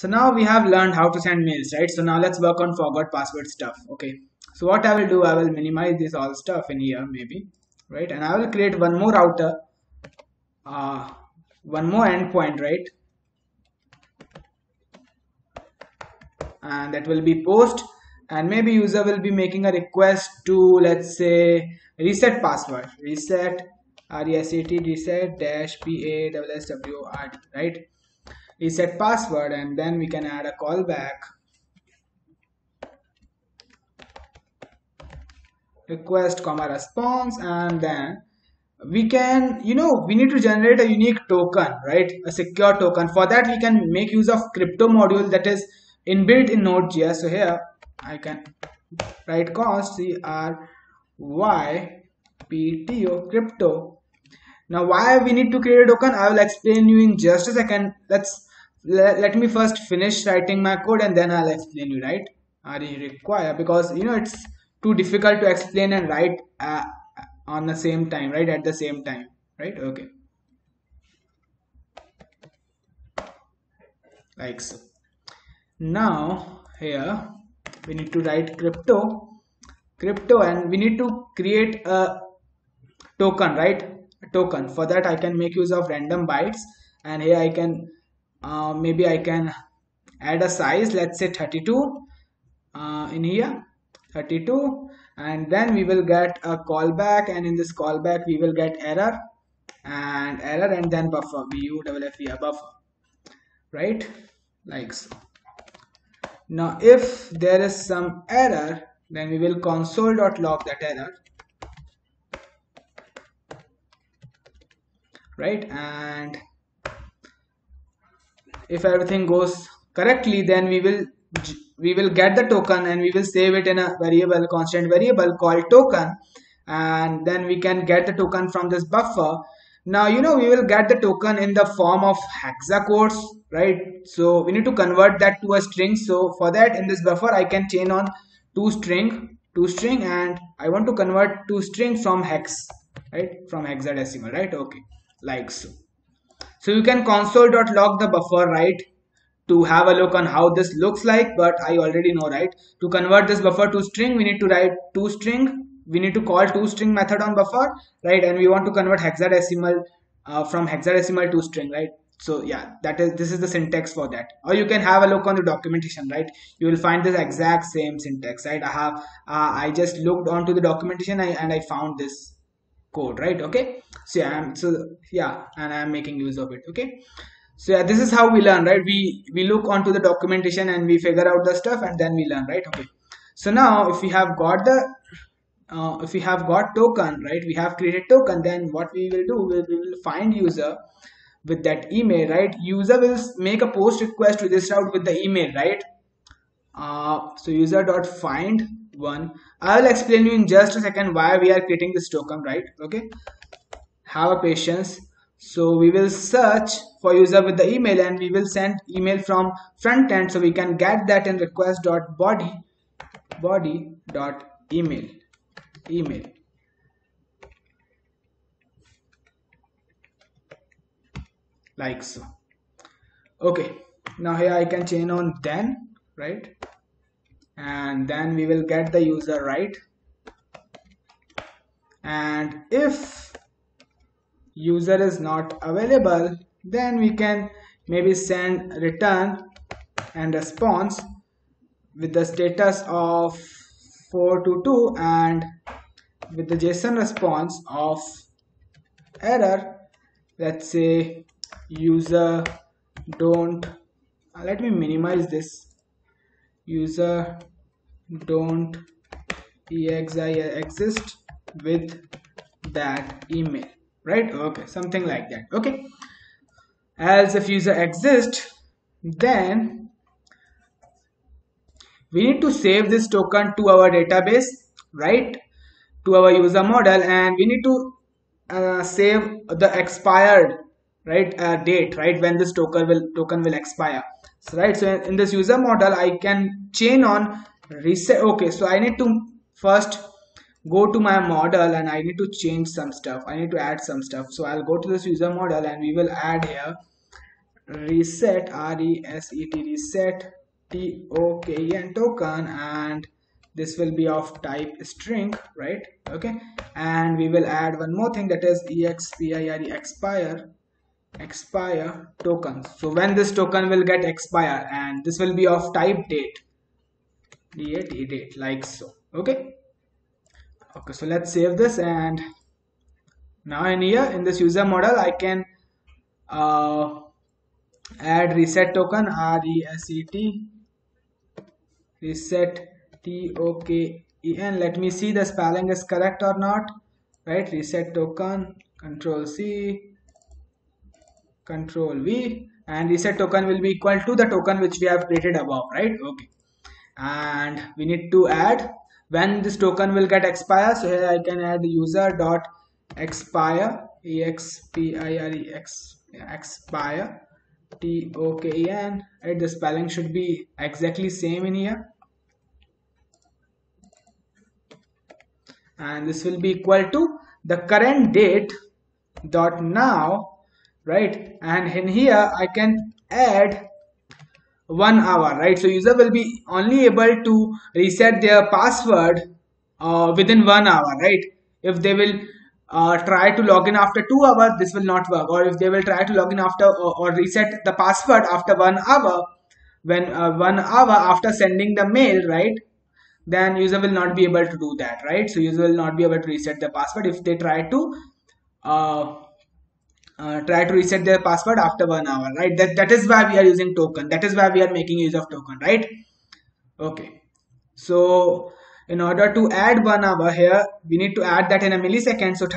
So now we have learned how to send mails, right? So now let's work on forgot password stuff. Okay. So what I will do, I will minimize this all stuff in here maybe, right? And I will create one more router, uh, one more endpoint, right? And that will be post, and maybe user will be making a request to, let's say, reset password, reset reset dash password, right? Reset password, and then we can add a callback request comma response, and then we can, we need to generate a unique token, right? A secure token. For that we can make use of crypto module that is inbuilt in Node.js. So here I can write const CRYPTO crypto. Now why we need to create a token, I will explain you in just a second. Let me first finish writing my code and then I'll explain you, right? I require, because it's too difficult to explain and write on the same time, right? At the same time, right? Okay, like so. Now here we need to write crypto, and we need to create a token, right? A token. For that I can make use of random bytes, and here I can maybe I can add a size, let's say 32 in here, 32, and then we will get a callback, and in this callback we will get error, and then buffer, buffer, right? Like so. Now if there is some error, then we will console.log that error, right? And if everything goes correctly, then we will get the token, and we will save it in a variable, constant variable called token, and then we can get the token from this buffer. Now we will get the token in the form of hexacodes, right? So we need to convert that to a string. So for that, in this buffer I can chain on two string, and I want to convert to string from hex, right? From hexadecimal, right? Okay, like so. So you can console.log the buffer, right, to have a look on how this looks like, but I already know, right? To convert this buffer to string, we need to write toString. We need to call toString method on buffer, right? And we want to convert hexadecimal from hexadecimal to string, right? So yeah, this is the syntax for that. Or you can have a look on the documentation, right? You will find this exact same syntax, right? I just looked onto the documentation and I found this code, right? Okay, so yeah, and I'm making use of it. Okay, so yeah, this is how we learn, right? We look onto the documentation and we figure out the stuff, and then we learn, right? Okay, so now if we have got token, right, we have created token, then what we will do, we will find user with that email, right? User will make a post request to this route with the email, right? So user.find one. I will explain you in just a second why we are creating this token, right? Okay, have a patience. So we will search for user with the email, and we will send email from front end, so we can get that in request.body dot email, like so. Okay, now here I can chain on then, right? And then we will get the user, right? And if user is not available, then we can maybe send return and response with the status of 422 and with the JSON response of error, let's say user don't, let me minimize this, user don't exist with that email, right? Okay, something like that. Okay, else if user exists, then we need to save this token to our database, right, to our user model, and we need to save the expired, right, date, right, when this token will expire. So right, so in this user model I can chain on reset. Okay, so I need to first go to my model and I need to change some stuff, I need to add some stuff. So I'll go to this user model and we will add here reset, reset token token, and this will be of type string, right? Okay, and we will add one more thing, that is expire tokens. So when this token will get expire, and this will be of type date, like so. Okay, so let's save this, and now in here in this user model I can add reset token, reset token. Let me see the spelling is correct or not, right? Reset token, control C, control V, and reset token will be equal to the token which we have created above, right? Okay, and we need to add when this token will get expire. So here I can add user dot expire, expire token, right? The spelling should be exactly same in here, and this will be equal to the current date dot now, right? And in here I can add 1 hour, right? So user will be only able to reset their password within 1 hour, right? If they will try to log in after 2 hours, this will not work. Or if they will try to log in after or reset the password after 1 hour, when 1 hour after sending the mail, right, then user will not be able to do that, right? So user will not be able to reset the password if they try to reset their password after 1 hour, right? That is why we are using token. That is why we are making use of token, right? Okay, so in order to add 1 hour here, we need to add that in a millisecond. So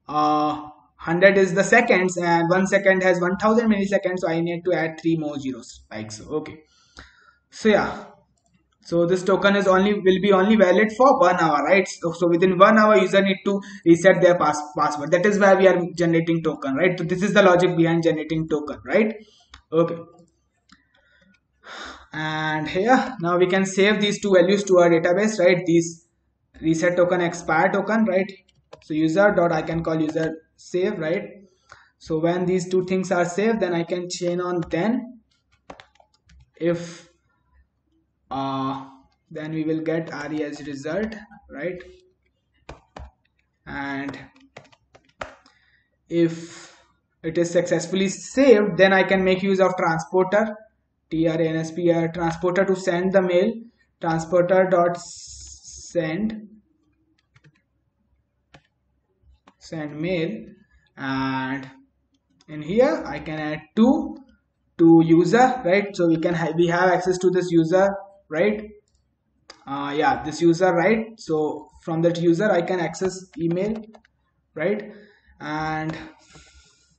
100 is the seconds, and 1 second has 1000 milliseconds, so I need to add 3 more zeros, like so. Okay, so yeah, so this token is will be only valid for 1 hour, right? So within 1 hour user need to reset their password. That is why we are generating token, right? So this is the logic behind generating token, right? Okay, and here now we can save these two values to our database, right? These reset token, expire token, right? So user dot I can call user save, right? So when these two things are saved, then I can chain on then if then we will get RE as result, right? And if it is successfully saved, then I can make use of transporter, TRANSP, transporter, to send the mail. Transporter dot send mail, and in here I can add to user, right? So we have access to this user, right? Yeah, this user, right? So from that user I can access email, right? And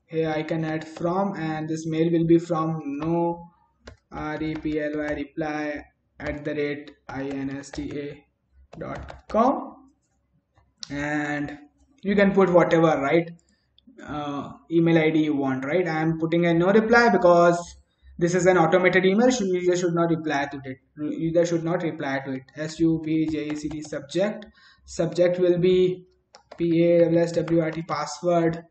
here I can add from, and this mail will be from no reply @insta.com, and you can put whatever, right, email ID you want, right? I am putting a no reply because this is an automated email. User should not reply to it. User should not reply to it. SUBJECD subject will be PASSWRT password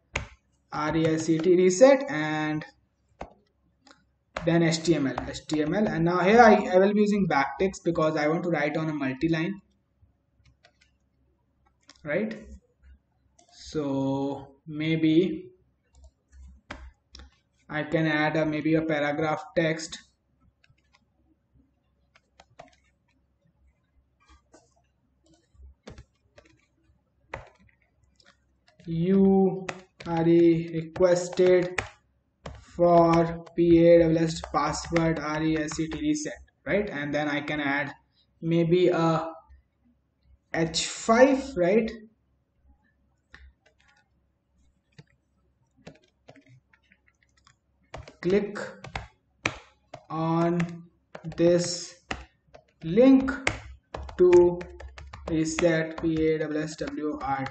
reset, and then HTML. And now here I will be using backticks because I want to write on a multi-line, right? So maybe I can add maybe a paragraph text. You are requested for PASS password reset, right? And then I can add maybe a H5, right? Click on this link to reset PASSWRT.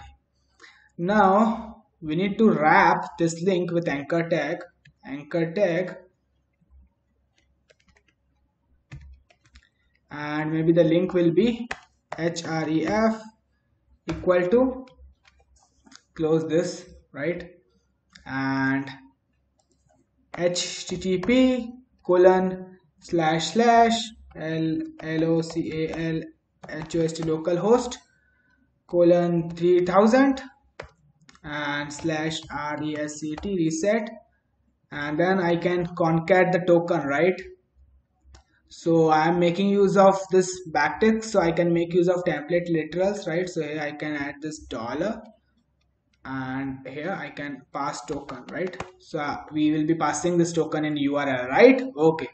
Now we need to wrap this link with anchor tag, and maybe the link will be href equal to, close this, right? And http://localhost :3000 and /reset reset, and then I can concat the token, right? So I am making use of this backtick, so I can make use of template literals, right? So here I can add this dollar, and here I can pass token, right? So we will be passing this token in URL, right? Okay.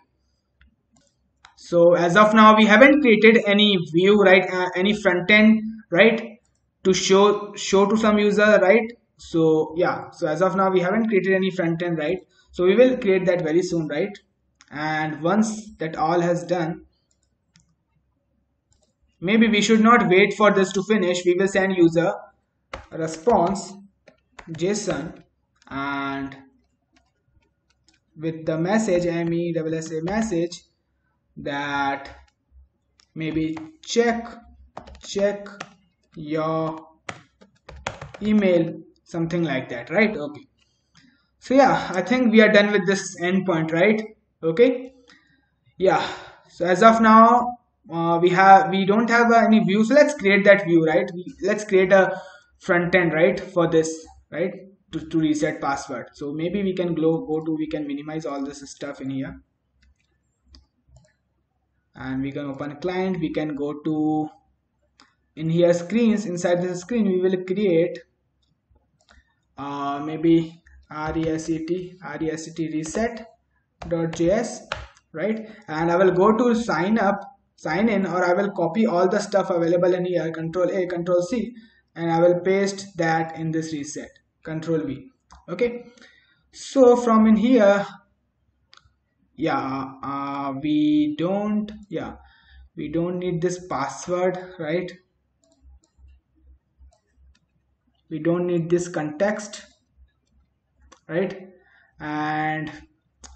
So as of now, we haven't created any view, right? Any front end, right? To show to some user, right? So yeah, so as of now, we haven't created any front end, right? So we will create that very soon, right? And once that all has done, maybe we should not wait for this to finish. We will send user response JSON, and with the message MESSA message that maybe check your email, something like that, right? Okay. So yeah, I think we are done with this endpoint, right? Okay. Yeah. So as of now, we don't have any view. So let's create that view, right? Let's create a front end, right, for this, right? To reset password. So maybe we can we can minimize all this stuff in here, and we can open client. We can go to in here screens. Inside this screen, we will create maybe reset reset.js, right? And I will go to sign in, or I will copy all the stuff available in here, Control A, Control C, and I will paste that in this reset, Control V. Okay. So from in here, yeah, we don't need this password, right? We don't need this context, right? And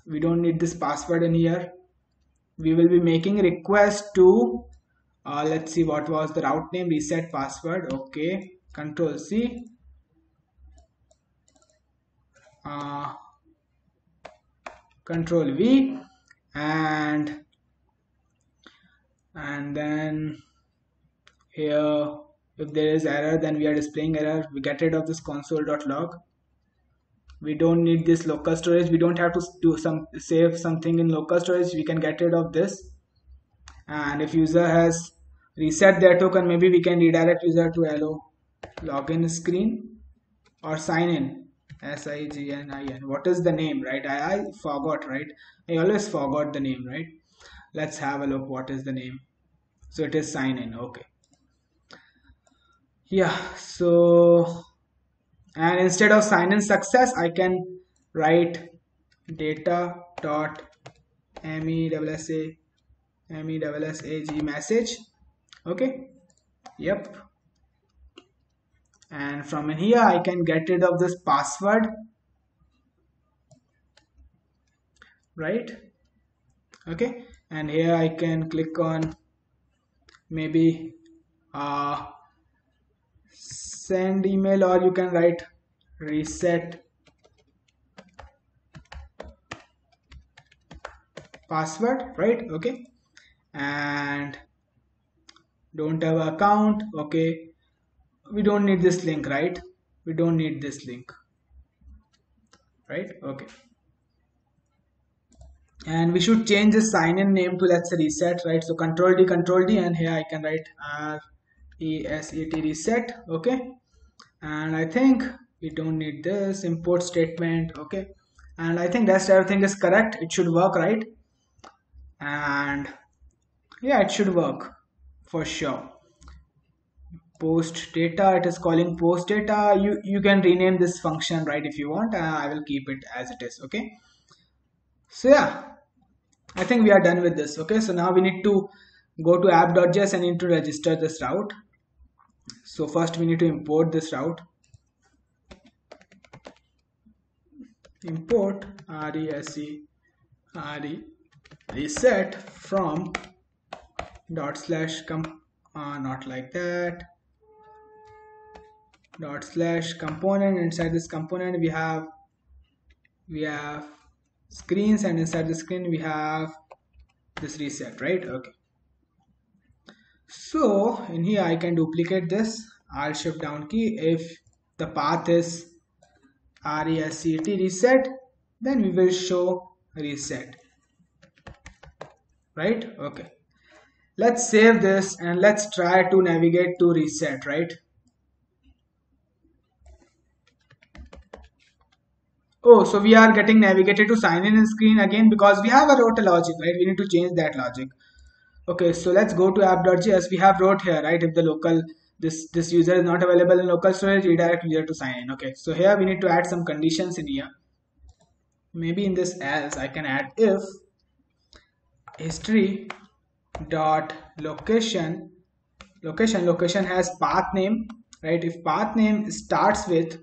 we don't need this password in here. We will be making a request to let's see, what was the route name? Reset password. Okay, Control C, Control V, and then here, if there is error, then we are displaying error. We get rid of this console.log. We don't need this local storage. We don't have to save something in local storage. We can get rid of this. And if user has reset their token, maybe we can redirect user to hello login screen or sign in, SIGNIN. What is the name, right? I forgot, right? I always forgot the name, right? Let's have a look. What is the name? So it is sign in. Okay. Yeah. So, and instead of sign in success, I can write data.MESSAG message. Okay. Yep. And from in here, I can get rid of this password, right? Okay. And here I can click on maybe send email, or you can write reset password, right? Okay. And don't have an account. Okay. We don't need this link, right? We don't need this link, right? Okay. And we should change the sign in name to, let's say, reset, right? So Control D, and here I can write reset reset. Okay. And I think we don't need this import statement. Okay. And I think that's everything is correct. It should work, right? And yeah, it should work for sure. Post data, it is calling post data. You can rename this function, right, if you want. I will keep it as it is. Okay. So yeah, I think we are done with this. Okay. So now we need to go to app.js and need to register this route. So first we need to import this route. Import reset from not like that, /component. Inside this component we have screens, and inside the screen we have this reset, right? Okay. So in here I can duplicate this, Alt Shift down key. If the path is reset, then we will show reset, right? Okay. Let's save this and let's try to navigate to reset, right? Oh, so we are getting navigated to sign in screen again because we have a wrote a logic, right? We need to change that logic. Okay, so let's go to app.js. We have wrote here, right? If the local this user is not available in local storage, redirect user to sign in. Okay, so here we need to add some conditions in here. Maybe in this else I can add if history dot location has path name, right? If path name starts with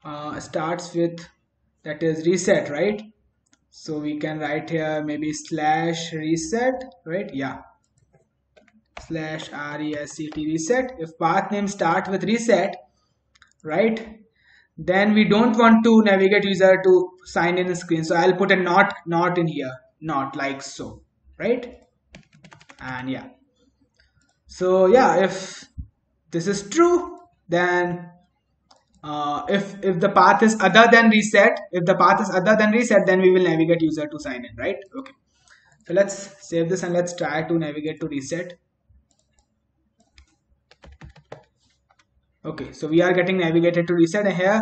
that is reset, right? So we can write here maybe slash reset, right? Yeah, slash reset. If path name start with reset, right, then we don't want to navigate user to sign in the screen, so I'll put a not in here, not like so, right? And yeah, so yeah, if this is true, then if the path is other than reset, then we will navigate user to sign in, right? Okay, so let's save this and let's try to navigate to reset. Okay, so we are getting navigated to reset, and here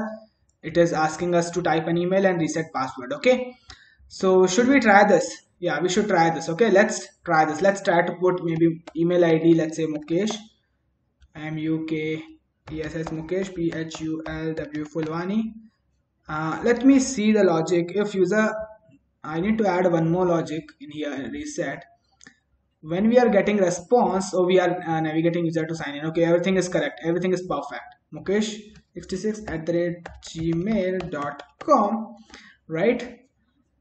it is asking us to type an email and reset password. Okay, so should we try this? Yeah, we should try this. Okay, let's try this. Let's try to put maybe email ID, let's say Mukesh, M-U-K-E-S-S, Mukesh, P-H-U-L-W Phulwani. Let me see the logic. If user, I need to add one more logic in here, reset. When we are getting response, so we are navigating user to sign in. Okay, everything is correct, everything is perfect. Mukesh66@gmail.com, right?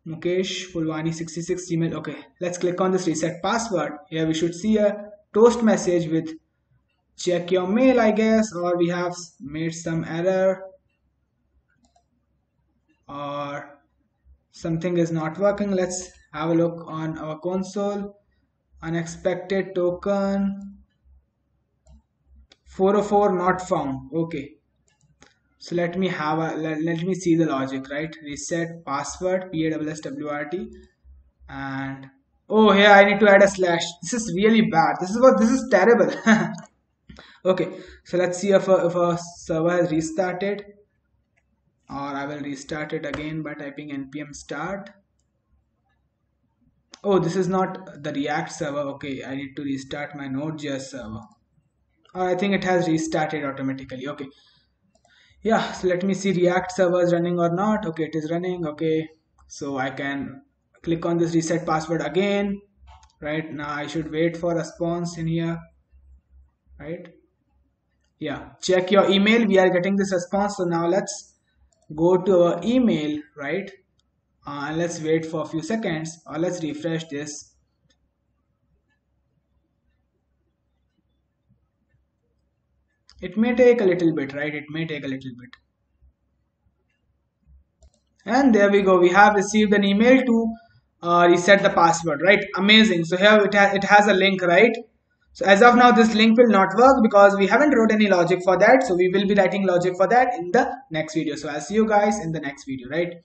Mukesh Phulwani 66 Gmail. Okay, let's click on this reset password. Here we should see a toast message with check your mail, I guess, or we have made some error or something is not working. Let's have a look on our console. Unexpected token 404 not found. Okay, so let me see the logic, right? Reset password, PASSWRT, and oh, here I need to add a slash. This is really bad. This is terrible. Okay, so let's see if a server has restarted, or I will restart it again by typing npm start. Oh, this is not the React server. Okay, I need to restart my Node.js server. Or I think it has restarted automatically. Okay. Yeah, so let me see React server is running or not. Okay, it is running. Okay, so I can click on this reset password again. Right now I should wait for response in here. Right? Yeah, check your email. We are getting this response. So now let's go to our email, right? And let's wait for a few seconds, or let's refresh this. It may take a little bit, right? It may take a little bit. And there we go. We have received an email to reset the password, right? Amazing. So here it has a link, right? So as of now, this link will not work because we haven't wrote any logic for that. So we will be writing logic for that in the next video. So I'll see you guys in the next video, right?